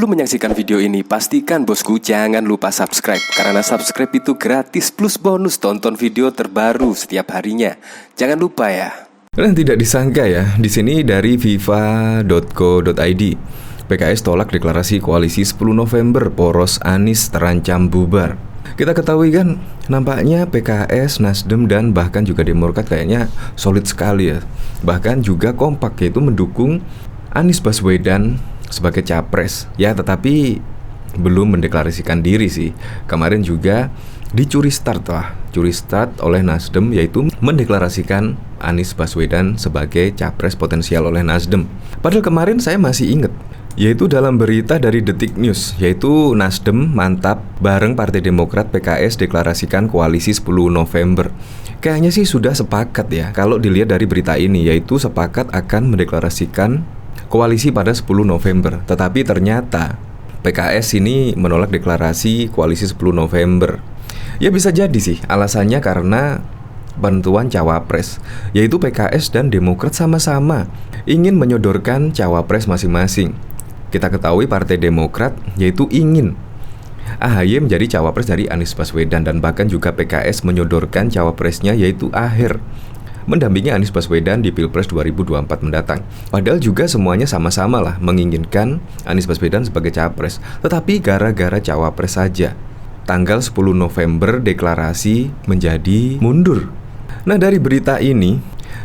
Sebelum menyaksikan video ini, pastikan bosku jangan lupa subscribe. Karena subscribe itu gratis plus bonus tonton video terbaru setiap harinya. Jangan lupa ya. Dan tidak disangka ya, di sini dari viva.co.id, PKS tolak deklarasi koalisi 10 November, poros Anies terancam bubar. Kita ketahui kan, nampaknya PKS, Nasdem, dan bahkan juga Demokrat kayaknya solid sekali ya. Bahkan juga kompak, yaitu mendukung Anies Baswedan sebagai capres. Ya, tetapi belum mendeklarasikan diri sih. Kemarin juga dicuri start oleh Nasdem, yaitu mendeklarasikan Anies Baswedan sebagai capres potensial oleh Nasdem. Padahal kemarin saya masih ingat, yaitu dalam berita dari Detik News, yaitu Nasdem mantap bareng Partai Demokrat, PKS deklarasikan koalisi 10 November. Kayaknya sih sudah sepakat ya, kalau dilihat dari berita ini, yaitu sepakat akan mendeklarasikan koalisi pada 10 November. Tetapi ternyata PKS ini menolak deklarasi koalisi 10 November. Ya bisa jadi sih alasannya karena penentuan cawapres, yaitu PKS dan Demokrat sama-sama ingin menyodorkan cawapres masing-masing. Kita ketahui Partai Demokrat yaitu ingin AHY menjadi cawapres dari Anies Baswedan, dan bahkan juga PKS menyodorkan cawapresnya yaitu Aher mendampingi Anies Baswedan di Pilpres 2024 mendatang. Padahal juga semuanya sama-sama lah menginginkan Anies Baswedan sebagai capres. Tetapi gara-gara cawapres saja, tanggal 10 November deklarasi menjadi mundur. Nah, dari berita ini,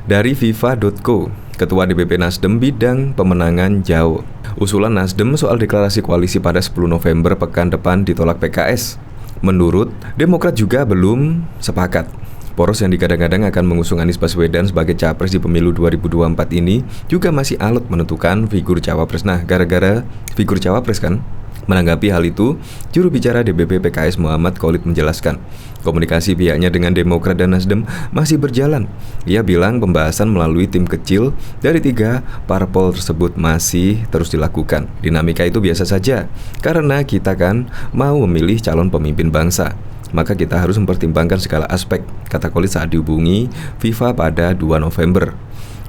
dari viva.co, Ketua DPP Nasdem bidang pemenangan jauh. Usulan Nasdem soal deklarasi koalisi pada 10 November pekan depan ditolak PKS. Menurut Demokrat juga belum sepakat. Poros yang digadang-gadang akan mengusung Anies Baswedan sebagai capres di pemilu 2024 ini juga masih alot menentukan figur cawapres. Nah, gara-gara figur cawapres kan? Menanggapi hal itu, juru bicara DPP PKS Muhammad Khalid menjelaskan, komunikasi pihaknya dengan Demokrat dan Nasdem masih berjalan. Ia bilang pembahasan melalui tim kecil dari 3 parpol tersebut masih terus dilakukan. Dinamika itu biasa saja, karena kita kan mau memilih calon pemimpin bangsa. Maka kita harus mempertimbangkan segala aspek, kata Khalid saat dihubungi Viva pada 2 November.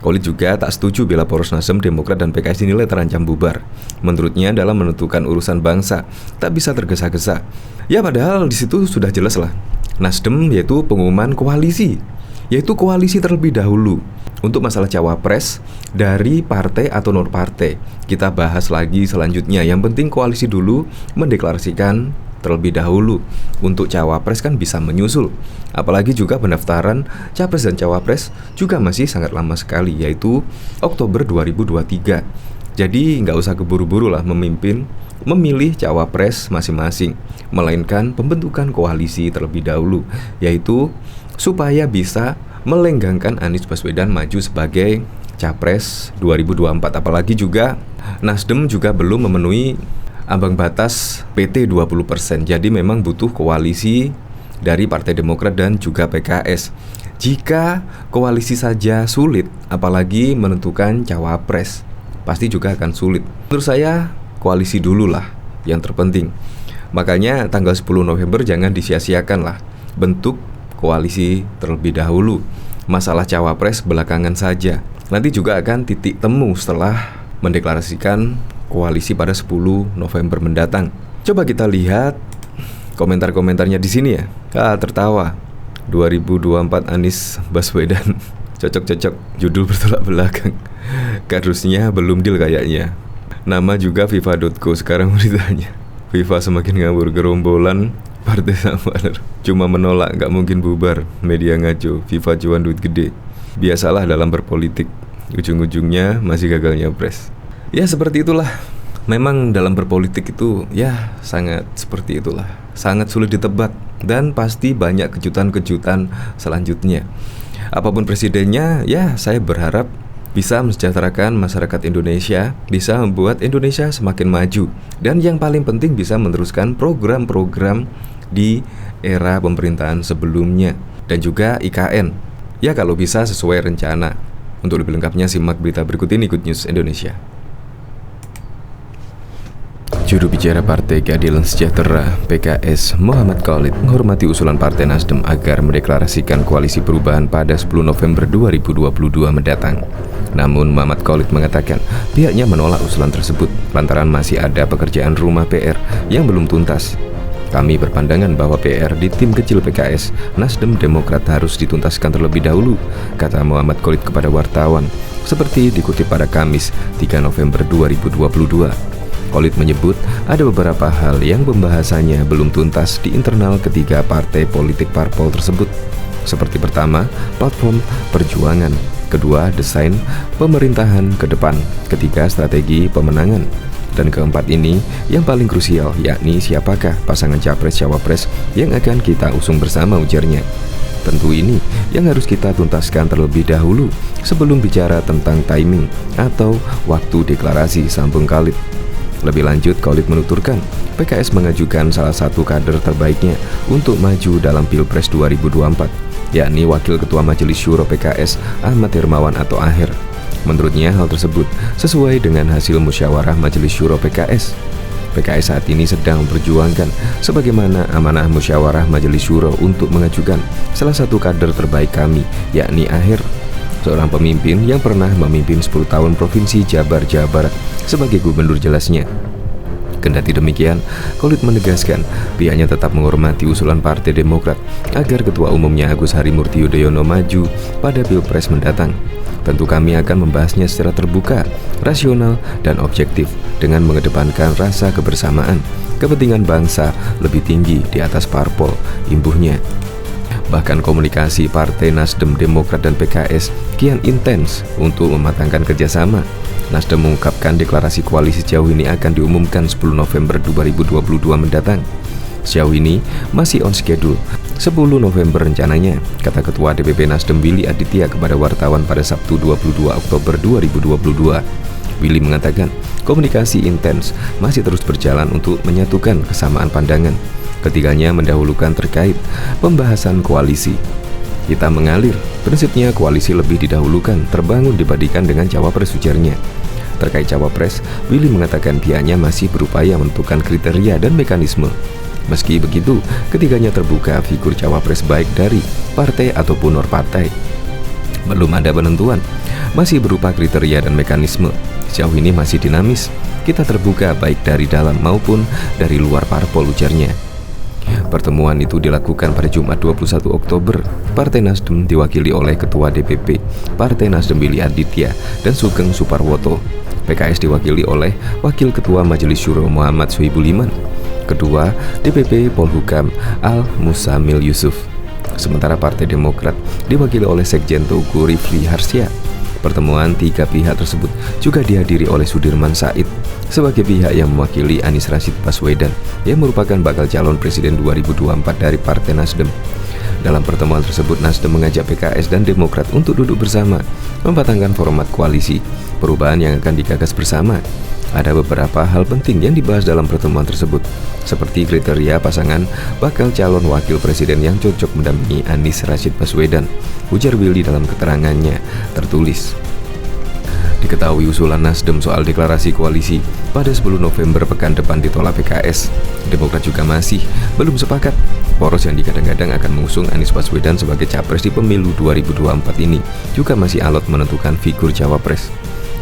Khalid juga tak setuju bila poros Nasdem, Demokrat, dan PKS dinilai terancam bubar. Menurutnya dalam menentukan urusan bangsa tak bisa tergesa-gesa. Ya padahal di situ sudah jelas lah. Nasdem yaitu pengumuman koalisi, yaitu koalisi terlebih dahulu. Untuk masalah cawapres dari partai atau non partai, kita bahas lagi selanjutnya. Yang penting koalisi dulu, mendeklarasikan terlebih dahulu. Untuk cawapres kan bisa menyusul. Apalagi juga pendaftaran capres dan cawapres juga masih sangat lama sekali, yaitu Oktober 2023. Jadi nggak usah keburu-buru lah memilih cawapres masing-masing, melainkan pembentukan koalisi terlebih dahulu, yaitu supaya bisa melenggangkan Anies Baswedan maju sebagai capres 2024. Apalagi juga Nasdem juga belum memenuhi ambang batas PT 20%. Jadi memang butuh koalisi dari Partai Demokrat dan juga PKS. Jika koalisi saja sulit, apalagi menentukan cawapres, pasti juga akan sulit. Menurut saya koalisi dulu lah yang terpenting. Makanya tanggal 10 November jangan disia-siakan lah. Bentuk koalisi terlebih dahulu. Masalah cawapres belakangan saja. Nanti juga akan titik temu setelah mendeklarasikan koalisi pada 10 November mendatang. Coba kita lihat komentar-komentarnya di sini ya. Tertawa. 2024 Anies Baswedan. Cocok-cocok, judul bertolak belakang. Kardusnya belum deal kayaknya. Nama juga viva.co sekarang beritanya. Viva semakin ngawur, gerombolan partai sama cuma menolak, gak mungkin bubar. Media ngaco, Viva cuan duit gede. Biasalah dalam berpolitik, ujung-ujungnya masih gagal nyapres. Ya seperti itulah. Memang dalam berpolitik itu ya sangat seperti itulah. Sangat sulit ditebak dan pasti banyak kejutan-kejutan selanjutnya. Apapun presidennya, ya saya berharap bisa mensejahterakan masyarakat Indonesia, bisa membuat Indonesia semakin maju, dan yang paling penting bisa meneruskan program-program di era pemerintahan sebelumnya dan juga IKN. Ya kalau bisa sesuai rencana. Untuk lebih lengkapnya simak berita berikut ini, Good News Indonesia. Juru bicara Partai Keadilan Sejahtera PKS Muhammad Khalid menghormati usulan Partai Nasdem agar mendeklarasikan koalisi perubahan pada 10 November 2022 mendatang. Namun Muhammad Khalid mengatakan pihaknya menolak usulan tersebut lantaran masih ada pekerjaan rumah PR yang belum tuntas. Kami berpandangan bahwa PR di tim kecil PKS, Nasdem, Demokrat harus dituntaskan terlebih dahulu, kata Muhammad Khalid kepada wartawan, seperti dikutip pada Kamis 3 November 2022. Khalid menyebut ada beberapa hal yang pembahasannya belum tuntas di internal ketiga partai politik parpol tersebut. Seperti pertama, platform perjuangan, kedua, desain pemerintahan ke depan, ketiga, strategi pemenangan, dan keempat ini yang paling krusial, yakni siapakah pasangan capres-cawapres yang akan kita usung bersama, ujarnya. Tentu ini yang harus kita tuntaskan terlebih dahulu sebelum bicara tentang timing atau waktu deklarasi, sambung Khalid. Lebih lanjut, Khalid menuturkan PKS mengajukan salah satu kader terbaiknya untuk maju dalam Pilpres 2024, yakni Wakil Ketua Majelis Syuro PKS Ahmad Hermawan atau Aher. Menurutnya hal tersebut sesuai dengan hasil musyawarah Majelis Syuro PKS. PKS saat ini sedang memperjuangkan sebagaimana amanah musyawarah Majelis Syuro untuk mengajukan salah satu kader terbaik kami, yakni Aher, seorang pemimpin yang pernah memimpin 10 tahun Provinsi Jabar, Jawa Barat sebagai gubernur, jelasnya. Kendati demikian, Khalid menegaskan pihaknya tetap menghormati usulan Partai Demokrat agar Ketua Umumnya Agus Harimurti Yudhoyono maju pada Pilpres mendatang. Tentu kami akan membahasnya secara terbuka, rasional, dan objektif dengan mengedepankan rasa kebersamaan, kepentingan bangsa lebih tinggi di atas parpol, imbuhnya. Bahkan komunikasi Partai Nasdem, Demokrat, dan PKS kian intens untuk mematangkan kerjasama. Nasdem mengungkapkan deklarasi koalisi sejauh ini akan diumumkan 10 November 2022 mendatang. Sejauh ini masih on schedule 10 November rencananya, kata Ketua DPP Nasdem Willy Aditya kepada wartawan pada Sabtu 22 Oktober 2022. Willy mengatakan komunikasi intens masih terus berjalan untuk menyatukan kesamaan pandangan. Ketiganya mendahulukan terkait pembahasan koalisi. Kita mengalir, prinsipnya koalisi lebih didahulukan terbangun dibandingkan dengan cawapres, ujarnya. Terkait cawapres, Willy mengatakan pihaknya masih berupaya menentukan kriteria dan mekanisme. Meski begitu, ketiganya terbuka figur cawapres baik dari partai ataupun non-partai. Belum ada penentuan, masih berupa kriteria dan mekanisme. Sejauh ini masih dinamis, kita terbuka baik dari dalam maupun dari luar parpol, ujarnya. Pertemuan itu dilakukan pada Jumat 21 Oktober. Partai Nasdem diwakili oleh Ketua DPP Partai Nasdem Willy Aditya dan Sugeng Suparwoto. PKS diwakili oleh Wakil Ketua Majelis Syuro Muhammad Sohibul Iman, Kedua DPP Polhukam Al Musamil Yusuf. Sementara Partai Demokrat diwakili oleh Sekjen Teguh Rifli Harsya. Pertemuan tiga pihak tersebut juga dihadiri oleh Sudirman Said sebagai pihak yang mewakili Anies Rashid Baswedan yang merupakan bakal calon presiden 2024 dari Partai Nasdem. Dalam pertemuan tersebut, Nasdem mengajak PKS dan Demokrat untuk duduk bersama, mematangkan format koalisi perubahan yang akan digagas bersama. Ada beberapa hal penting yang dibahas dalam pertemuan tersebut, seperti kriteria pasangan bakal calon wakil presiden yang cocok mendampingi Anies Rashid Baswedan, ujar Willy dalam keterangannya tertulis. Diketahui usulan Nasdem soal deklarasi koalisi pada 10 November pekan depan ditolak PKS. Demokrat juga masih belum sepakat. Poros yang digadang-gadang akan mengusung Anies Baswedan sebagai capres di pemilu 2024 ini juga masih alot menentukan figur cawapres.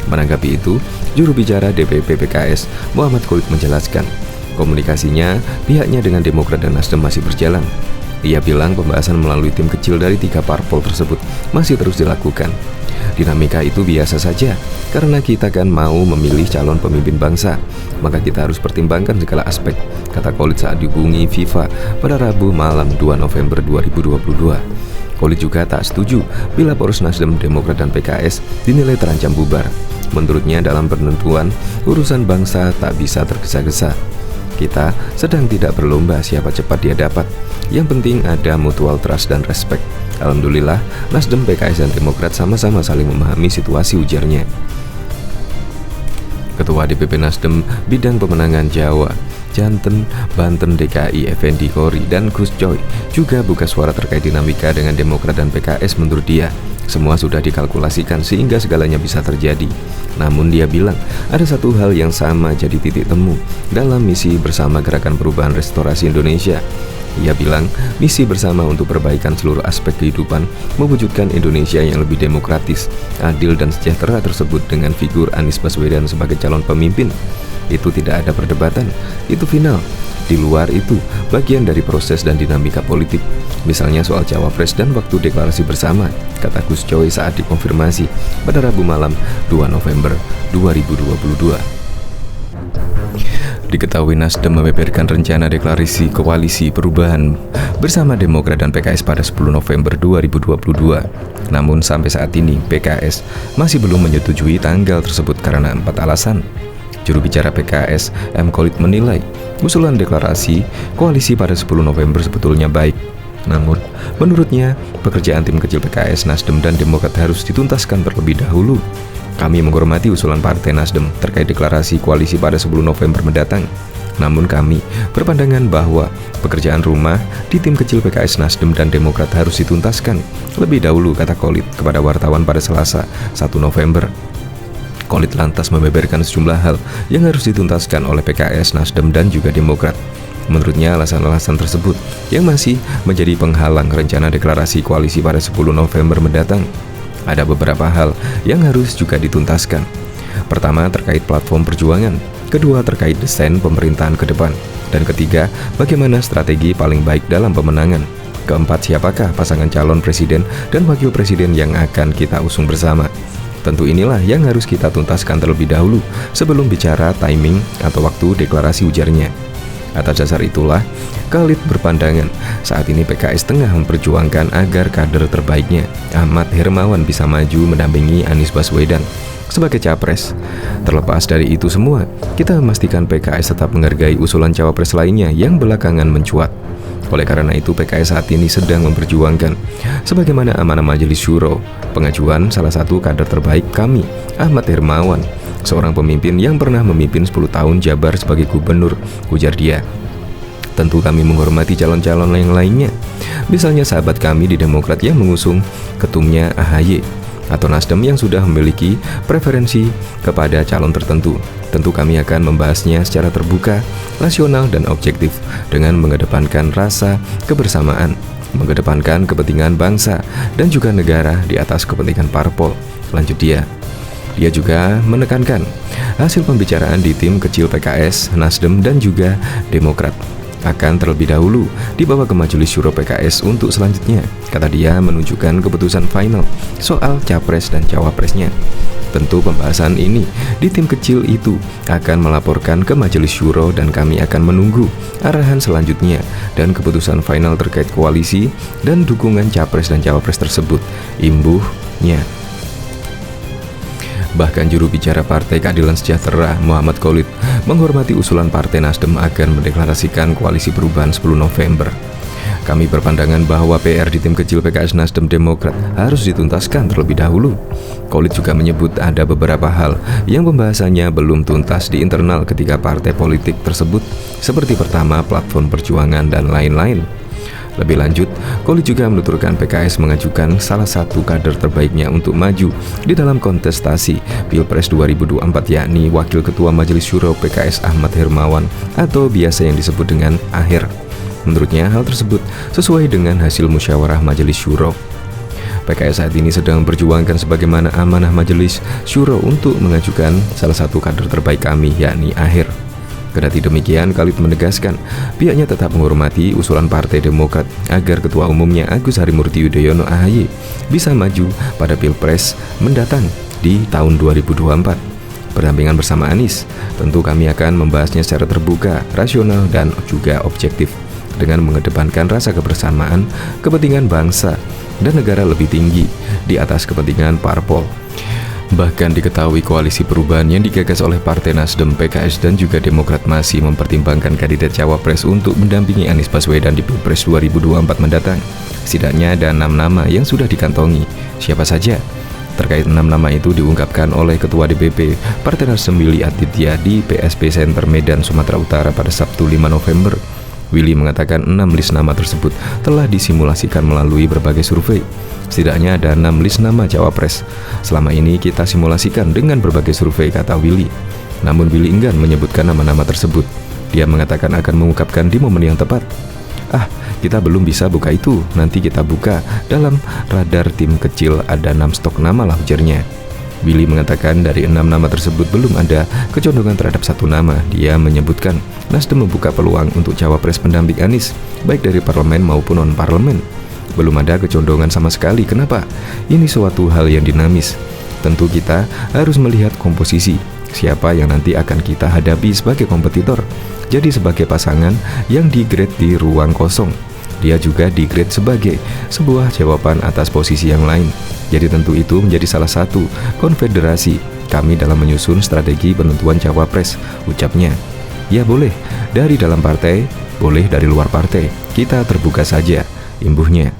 Menanggapi itu, juru bicara DPP PKS Muhammad Khalid menjelaskan komunikasinya pihaknya dengan Demokrat dan Nasdem masih berjalan. Ia bilang pembahasan melalui tim kecil dari tiga parpol tersebut masih terus dilakukan. Dinamika itu biasa saja, karena kita kan mau memilih calon pemimpin bangsa, maka kita harus pertimbangkan segala aspek, kata Khalid saat dihubungi FIFA pada Rabu malam 2 November 2022. Khalid juga tak setuju bila poros Nasdem, Demokrat, dan PKS dinilai terancam bubar. Menurutnya dalam penentuan urusan bangsa tak bisa tergesa-gesa. Kita sedang tidak berlomba siapa cepat dia dapat. Yang penting ada mutual trust dan respect. Alhamdulillah, Nasdem, PKS, dan Demokrat sama-sama saling memahami situasi, ujarnya. Ketua DPP Nasdem Bidang Pemenangan Jawa, Janten, Banten, DKI, Effendi Kori, dan Gus Coy juga buka suara terkait dinamika dengan Demokrat dan PKS. Menurut dia, semua sudah dikalkulasikan sehingga segalanya bisa terjadi. Namun dia bilang ada satu hal yang sama jadi titik temu dalam misi bersama Gerakan Perubahan Restorasi Indonesia, Ia bilang, misi bersama untuk perbaikan seluruh aspek kehidupan, mewujudkan Indonesia yang lebih demokratis, adil dan sejahtera tersebut dengan figur Anies Baswedan sebagai calon pemimpin. Itu tidak ada perdebatan, itu final. Di luar itu, bagian dari proses dan dinamika politik. Misalnya soal cawapres dan waktu deklarasi bersama, kata Gus Coy saat dikonfirmasi pada Rabu malam 2 November 2022. Diketahui Nasdem membeberkan rencana deklarasi koalisi perubahan bersama Demokrat dan PKS pada 10 November 2022. Namun sampai saat ini PKS masih belum menyetujui tanggal tersebut karena 4 alasan. Juru bicara PKS, M. Khalid menilai usulan deklarasi koalisi pada 10 November sebetulnya baik. Namun, menurutnya, pekerjaan tim kecil PKS, Nasdem, dan Demokrat harus dituntaskan terlebih dahulu. Kami menghormati usulan Partai Nasdem terkait deklarasi koalisi pada 10 November mendatang. Namun kami berpandangan bahwa pekerjaan rumah di tim kecil PKS, Nasdem, dan Demokrat harus dituntaskan lebih dahulu, kata Khalid kepada wartawan pada Selasa 1 November. Khalid lantas membeberkan sejumlah hal yang harus dituntaskan oleh PKS, Nasdem, dan juga Demokrat. Menurutnya alasan-alasan tersebut yang masih menjadi penghalang rencana deklarasi koalisi pada 10 November mendatang. Ada beberapa hal yang harus juga dituntaskan. Pertama, terkait platform perjuangan. Kedua, terkait desain pemerintahan ke depan. Dan ketiga, bagaimana strategi paling baik dalam pemenangan. Keempat, siapakah pasangan calon presiden dan wakil presiden yang akan kita usung bersama. Tentu inilah yang harus kita tuntaskan terlebih dahulu sebelum bicara timing atau waktu deklarasi, ujarnya. Atas dasar itulah, Khalid berpandangan saat ini PKS tengah memperjuangkan agar kader terbaiknya, Ahmad Hermawan, bisa maju mendampingi Anies Baswedan sebagai capres. Terlepas dari itu semua, kita memastikan PKS tetap menghargai usulan cawapres lainnya yang belakangan mencuat. Oleh karena itu, PKS saat ini sedang memperjuangkan sebagaimana amanah Majelis Syuro, pengajuan salah satu kader terbaik kami, Ahmad Hermawan, seorang pemimpin yang pernah memimpin 10 tahun Jabar sebagai gubernur, ujar dia. Tentu kami menghormati calon-calon yang lainnya, misalnya sahabat kami di Demokrat yang mengusung ketumnya AHY, atau Nasdem yang sudah memiliki preferensi kepada calon tertentu. Tentu kami akan membahasnya secara terbuka, rasional, dan objektif dengan mengedepankan rasa kebersamaan, mengedepankan kepentingan bangsa dan juga negara di atas kepentingan parpol, lanjut dia. Dia juga menekankan hasil pembicaraan di tim kecil PKS, Nasdem, dan juga Demokrat akan terlebih dahulu dibawa ke Majelis Syuro PKS untuk selanjutnya, kata dia, menunjukkan keputusan final soal capres dan cawapresnya. Tentu pembahasan ini di tim kecil itu akan melaporkan ke Majelis Syuro dan kami akan menunggu arahan selanjutnya dan keputusan final terkait koalisi dan dukungan capres dan cawapres tersebut, imbuhnya. Bahkan juru bicara Partai Keadilan Sejahtera, Muhammad Khalid, menghormati usulan Partai Nasdem agar mendeklarasikan koalisi perubahan 10 November. Kami berpandangan bahwa PR di tim kecil PKS, Nasdem, Demokrat harus dituntaskan terlebih dahulu. Khalid juga menyebut ada beberapa hal yang pembahasannya belum tuntas di internal ketiga partai politik tersebut, seperti pertama, platform perjuangan, dan lain-lain. Lebih lanjut, Khalid juga menuturkan PKS mengajukan salah satu kader terbaiknya untuk maju di dalam kontestasi Pilpres 2024, yakni Wakil Ketua Majelis Syuro PKS Ahmad Hermawan atau biasa yang disebut dengan Aher. Menurutnya hal tersebut sesuai dengan hasil musyawarah Majelis Syuro. PKS saat ini sedang memperjuangkan sebagaimana amanah Majelis Syuro untuk mengajukan salah satu kader terbaik kami, yakni Aher. Kendati demikian, Khalid menegaskan pihaknya tetap menghormati usulan Partai Demokrat agar Ketua Umumnya Agus Harimurti Yudhoyono AHY bisa maju pada Pilpres mendatang di tahun 2024 berdampingan bersama Anies. Tentu kami akan membahasnya secara terbuka, rasional, dan juga objektif dengan mengedepankan rasa kebersamaan, kepentingan bangsa dan negara lebih tinggi di atas kepentingan parpol. Bahkan diketahui koalisi perubahan yang digagas oleh Partai Nasdem, PKS, dan juga Demokrat masih mempertimbangkan kandidat cawapres untuk mendampingi Anies Baswedan di Pilpres 2024 mendatang. Setidaknya ada 6 nama yang sudah dikantongi. Siapa saja? Terkait 6 nama itu diungkapkan oleh Ketua DPP Partai Nasdem Willy Aditya di PSP Center Medan, Sumatera Utara pada Sabtu 5 November. Willy mengatakan 6 list nama tersebut telah disimulasikan melalui berbagai survei. Setidaknya ada 6 list nama cawapres. Selama ini kita simulasikan dengan berbagai survei, kata Willy. Namun Willy enggan menyebutkan nama-nama tersebut. Dia mengatakan akan mengungkapkan di momen yang tepat. Kita belum bisa buka itu, nanti kita buka. Dalam radar tim kecil ada 6 stok nama lah, ujarnya. Willy mengatakan dari 6 nama tersebut belum ada kecondongan terhadap satu nama. Dia menyebutkan Nasdem membuka peluang untuk cawapres pendamping Anies, baik dari parlemen maupun non-parlemen. Belum ada kecondongan sama sekali. Kenapa? Ini suatu hal yang dinamis. Tentu kita harus melihat komposisi, siapa yang nanti akan kita hadapi sebagai kompetitor. Jadi sebagai pasangan yang di-grade di ruang kosong, dia juga di-grade sebagai sebuah jawaban atas posisi yang lain. Jadi tentu itu menjadi salah satu konfederasi kami dalam menyusun strategi penentuan cawapres, ucapnya. Ya boleh dari dalam partai, boleh dari luar partai, kita terbuka saja, imbuhnya.